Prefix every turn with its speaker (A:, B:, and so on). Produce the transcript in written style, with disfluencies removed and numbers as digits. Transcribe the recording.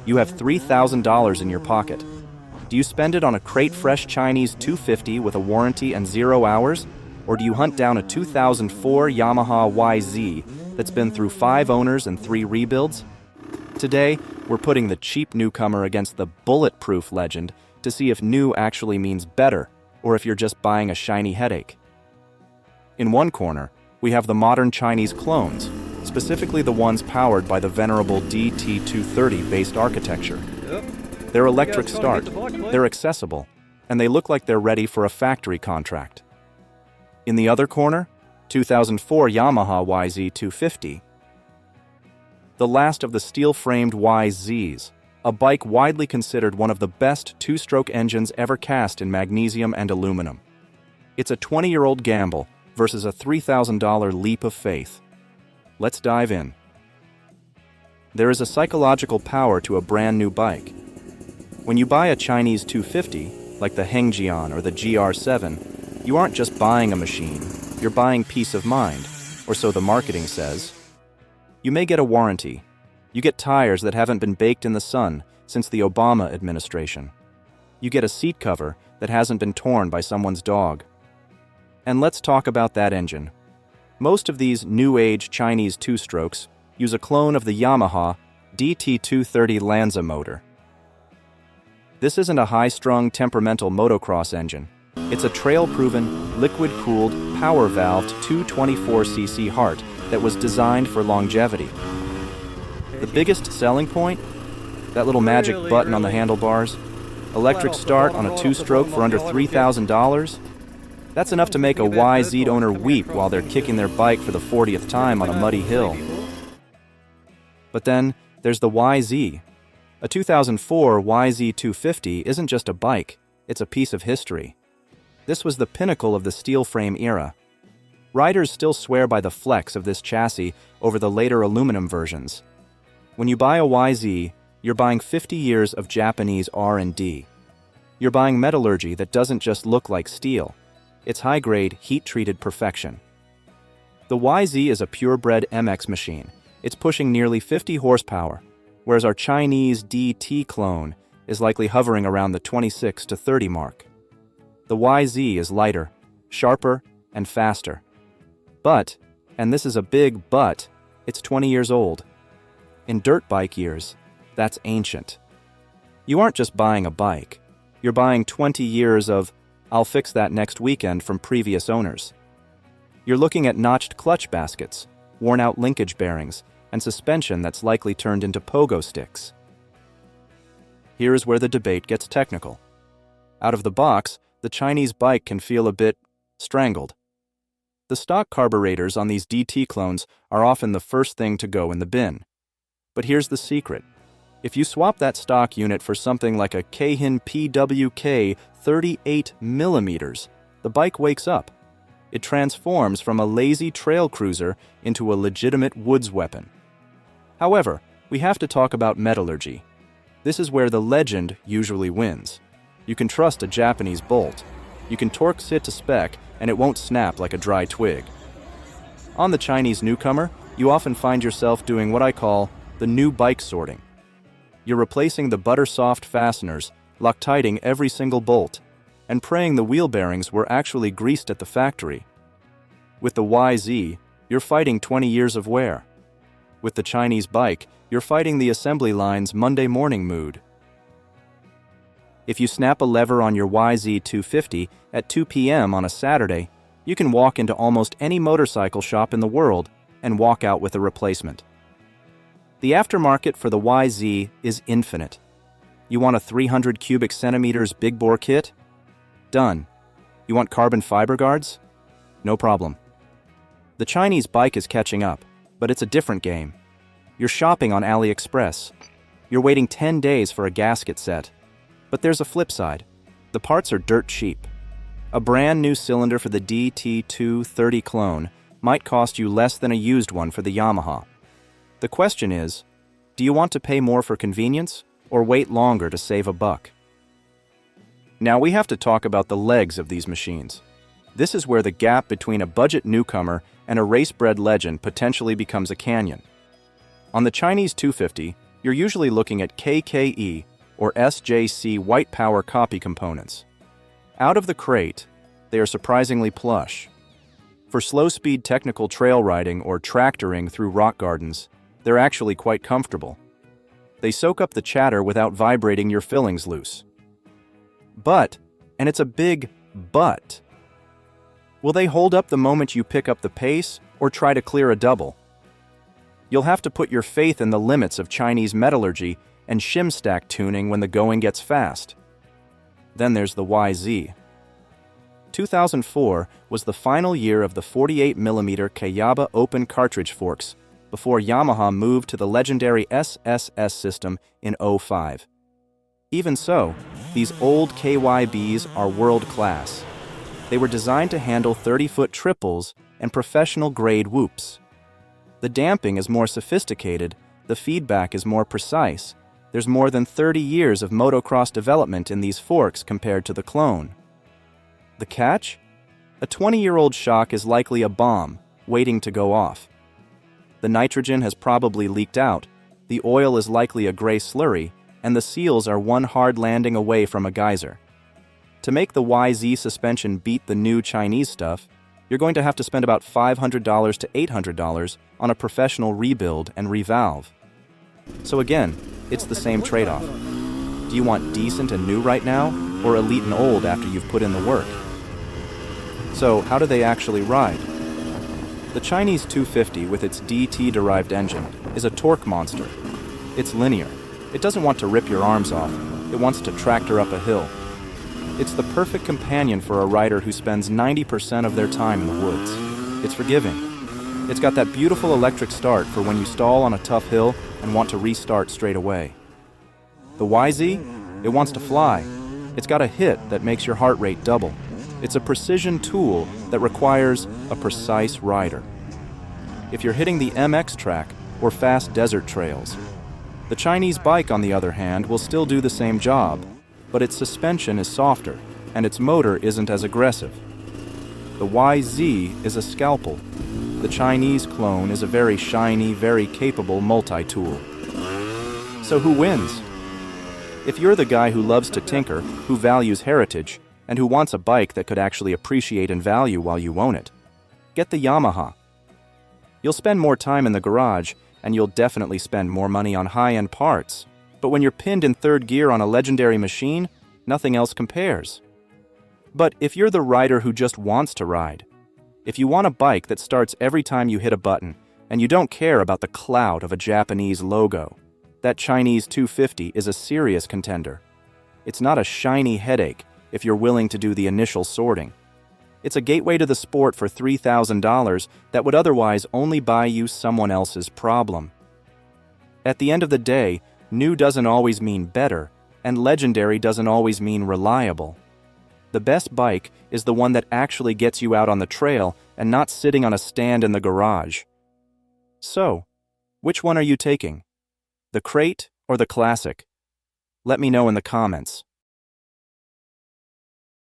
A: You have $3,000 in your pocket. Do you spend it on a crate-fresh Chinese 250 with a warranty and 0 hours? Or do you hunt down a 2004 Yamaha YZ that's been through 5 owners and 3 rebuilds? Today, we're putting the cheap newcomer against the bulletproof legend to see if new actually means better, or if you're just buying a shiny headache. In one corner, we have the modern Chinese clones, specifically the ones powered by the venerable DT230-based architecture. They're electric start, they're accessible, and they look like they're ready for a factory contract. In the other corner, 2004 Yamaha YZ250. The last of the steel-framed YZs, a bike widely considered one of the best two-stroke engines ever cast in magnesium and aluminum. It's a 20-year-old gamble versus a $3,000 leap of faith. Let's dive in. There is a psychological power to a brand new bike. When you buy a Chinese 250, like the Hengjian or the GR7, you aren't just buying a machine, you're buying peace of mind, or so the marketing says. You may get a warranty. You get tires that haven't been baked in the sun since the Obama administration. You get a seat cover that hasn't been torn by someone's dog. And let's talk about that engine. Most of these new-age Chinese two-strokes use a clone of the Yamaha DT230 Lanza motor. This isn't a high-strung, temperamental motocross engine. It's a trail-proven, liquid-cooled, power-valved 224cc heart that was designed for longevity. The biggest selling point? That little magic button on the handlebars? Electric start on a two-stroke for under $3,000? That's enough to make a YZ owner weep while they're kicking their bike for the 40th time on a muddy hill. But then, there's the YZ. A 2004 YZ250 isn't just a bike, it's a piece of history. This was the pinnacle of the steel frame era. Riders still swear by the flex of this chassis over the later aluminum versions. When you buy a YZ, you're buying 50 years of Japanese R&D. You're buying metallurgy that doesn't just look like steel. It's high-grade, heat-treated perfection. The YZ is a purebred MX machine. It's pushing nearly 50 horsepower, whereas our Chinese DT clone is likely hovering around the 26 to 30 mark. The YZ is lighter, sharper, and faster. But, and this is a big but, it's 20 years old. In dirt bike years, that's ancient. You aren't just buying a bike. You're buying 20 years of, I'll fix that next weekend from previous owners. You're looking at notched clutch baskets, worn-out linkage bearings, and suspension that's likely turned into pogo sticks. Here is where the debate gets technical. Out of the box, the Chinese bike can feel a bit strangled. The stock carburetors on these DT clones are often the first thing to go in the bin. But here's the secret. If you swap that stock unit for something like a Keihin PWK 38mm, the bike wakes up. It transforms from a lazy trail cruiser into a legitimate woods weapon. However, we have to talk about metallurgy. This is where the legend usually wins. You can trust a Japanese bolt. You can torque it to spec, and it won't snap like a dry twig. On the Chinese newcomer, you often find yourself doing what I call the new bike sorting. You're replacing the butter-soft fasteners, Loctiting every single bolt, and praying the wheel bearings were actually greased at the factory. With the YZ, you're fighting 20 years of wear. With the Chinese bike, you're fighting the assembly line's Monday morning mood. If you snap a lever on your YZ250 at 2 p.m. on a Saturday, you can walk into almost any motorcycle shop in the world and walk out with a replacement. The aftermarket for the YZ is infinite. You want a 300 cubic centimeters big bore kit? Done. You want carbon fiber guards? No problem. The Chinese bike is catching up, but it's a different game. You're shopping on AliExpress. You're waiting 10 days for a gasket set. But there's a flip side. The parts are dirt cheap. A brand new cylinder for the DT230 clone might cost you less than a used one for the Yamaha. The question is, do you want to pay more for convenience or wait longer to save a buck? Now we have to talk about the legs of these machines. This is where the gap between a budget newcomer and a race-bred legend potentially becomes a canyon. On the Chinese 250, you're usually looking at KKE or SJC white power copy components. Out of the crate, they are surprisingly plush. For slow-speed technical trail riding or tractoring through rock gardens, they're actually quite comfortable. They soak up the chatter without vibrating your fillings loose. But, and it's a big but, will they hold up the moment you pick up the pace or try to clear a double? You'll have to put your faith in the limits of Chinese metallurgy and shim stack tuning when the going gets fast. Then there's the YZ. 2004 was the final year of the 48mm Kayaba open cartridge forks before Yamaha moved to the legendary SSS system in '05. Even so, these old KYBs are world-class. They were designed to handle 30-foot triples and professional-grade whoops. The damping is more sophisticated, the feedback is more precise. There's more than 30 years of motocross development in these forks compared to the clone. The catch? A 20-year-old shock is likely a bomb, waiting to go off. The nitrogen has probably leaked out, the oil is likely a gray slurry, and the seals are one hard landing away from a geyser. To make the YZ suspension beat the new Chinese stuff, you're going to have to spend about $500 to $800 on a professional rebuild and revalve. So again, it's the same trade-off. Do you want decent and new right now, or elite and old after you've put in the work? So how do they actually ride? The Chinese 250 with its DT-derived engine is a torque monster. It's linear. It doesn't want to rip your arms off. It wants to tractor up a hill. It's the perfect companion for a rider who spends 90% of their time in the woods. It's forgiving. It's got that beautiful electric start for when you stall on a tough hill and want to restart straight away. The YZ? It wants to fly. It's got a hit that makes your heart rate double. It's a precision tool that requires a precise rider. If you're hitting the MX track or fast desert trails, the Chinese bike, on the other hand, will still do the same job, but its suspension is softer and its motor isn't as aggressive. The YZ is a scalpel. The Chinese clone is a very shiny, very capable multi-tool. So who wins? If you're the guy who loves to tinker, who values heritage, and who wants a bike that could actually appreciate and value while you own it, get the Yamaha. You'll spend more time in the garage, and you'll definitely spend more money on high-end parts. But when you're pinned in third gear on a legendary machine, nothing else compares. But if you're the rider who just wants to ride, if you want a bike that starts every time you hit a button, and you don't care about the clout of a Japanese logo, that Chinese 250 is a serious contender. It's not a shiny headache if you're willing to do the initial sorting. It's a gateway to the sport for $3,000 that would otherwise only buy you someone else's problem. At the end of the day, new doesn't always mean better, and legendary doesn't always mean reliable. The best bike is the one that actually gets you out on the trail and not sitting on a stand in the garage. So, which one are you taking? The crate or the classic? Let me know in the comments.